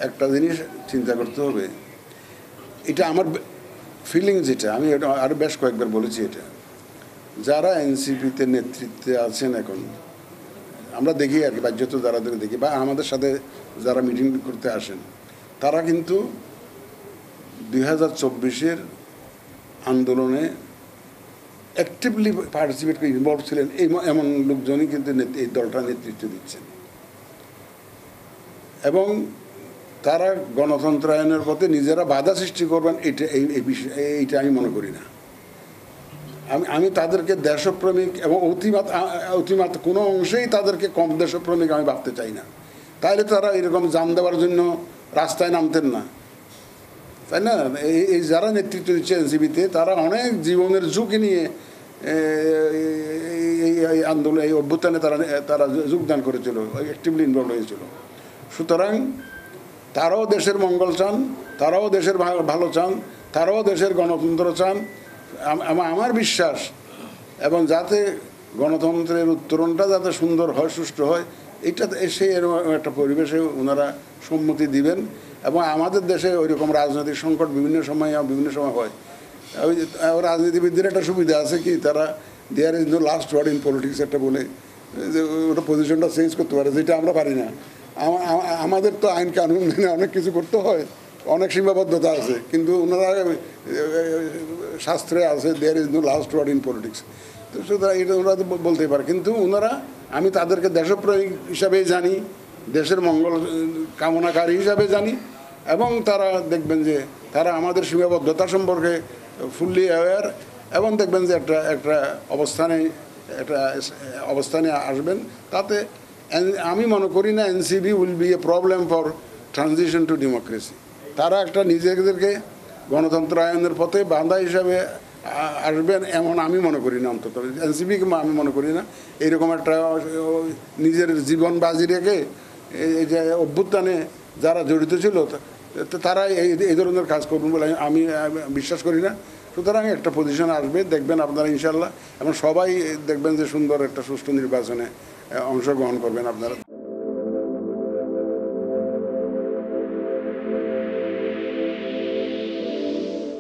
একটা জিনিস চিন্তা করতে হবে, এটা আমার ফিলিংস, যেটা আমি এটা আরও বেশ কয়েকবার বলেছি, এটা যারা এনসিপিতে নেতৃত্বে আছেন এখন, আমরা দেখি আর কি, বাহ্যত যারা দেখি বা আমাদের সাথে যারা মিটিং করতে আসেন, তারা কিন্তু 2024-এর আন্দোলনে অ্যাক্টিভলি পার্টিসিপেট করে ইনভলভ ছিলেন এমন লোকজনই কিন্তু এই দলটা নেতৃত্ব দিচ্ছেন। এবং তারা গণতন্ত্রায়নের পথে নিজেরা বাধা সৃষ্টি করবেন, এইটা আমি মনে করি না। আমি তাদেরকে দেশপ্রেমিক এবং অতিমাত কোনো অংশেই তাদেরকে কম দেশপ্রেমিক আমি ভাবতে চাই না। তাইলে তারা এরকম জান দেওয়ার জন্য রাস্তায় নামতেন না, তাই না? এই যারা নেতৃত্ব দিচ্ছে এনসিপিতে, তারা অনেক জীবনের ঝুঁকি নিয়ে এই আন্দোলন, এই অভ্যুত্থানে তারা যোগদান করেছিল, অ্যাক্টিভলি ইনভলভ হয়েছিল। সুতরাং তারাও দেশের মঙ্গল চান, তারাও দেশের ভালো চান, তারাও দেশের গণতন্ত্র চান। আমার বিশ্বাস, এবং যাতে গণতন্ত্রের উত্তরণটা যাতে সুন্দর হয়, সুষ্ঠু হয়, এটা সেই এরকম একটা পরিবেশে ওনারা সম্মতি দিবেন। এবং আমাদের দেশে ওই রকম রাজনৈতিক সংকট বিভিন্ন সময় হয়। ওই রাজনীতিবিদদের একটা সুবিধা আছে কি, তারা there is no last word in politics একটা বলে, যে ওটা পজিশনটা চেঞ্জ করতে পারে, যেটা আমরা পারি না। আমাদের তো আইন কানুন অনেক কিছু করতে হয়, অনেক সীমাবদ্ধতা আছে, কিন্তু ওনারা শাস্ত্রে আছে there is no last word in politics. তো সুতরাং এটা ওনারা বলতে পারে, কিন্তু ওনারা, আমি তাদেরকে দেশপ্রেমিক হিসাবেই জানি, দেশের মঙ্গল কামনাকারী হিসাবে জানি। এবং তারা দেখবেন যে তারা আমাদের সীমাবদ্ধতা সম্পর্কে ফুললি অ্যাওয়্যার, এবং দেখবেন যে একটা অবস্থানে আসবেন। তাতে আমি মনে করি না NCP will B A problem for transition two democracy. তারা একটা নিজেদেরকে গণতন্ত্রায়নের পথে বাঁধা হিসাবে আসবেন এমন আমি মনে করি না। অন্তত এনসিপিকে আমি মনে করি না এইরকম একটা নিজের জীবন বাজি রেখে এই যে অভ্যুত্থানে যারা জড়িত ছিল তারা এই ধরনের কাজ করবেন বলে আমি বিশ্বাস করি না। সুতরাং একটা পজিশন আসবে, দেখবেন আপনারা ইনশাল্লাহ, এবং সবাই দেখবেন যে সুন্দর একটা সুষ্ঠু নির্বাচনে অংশগ্রহণ করবেন আপনারা।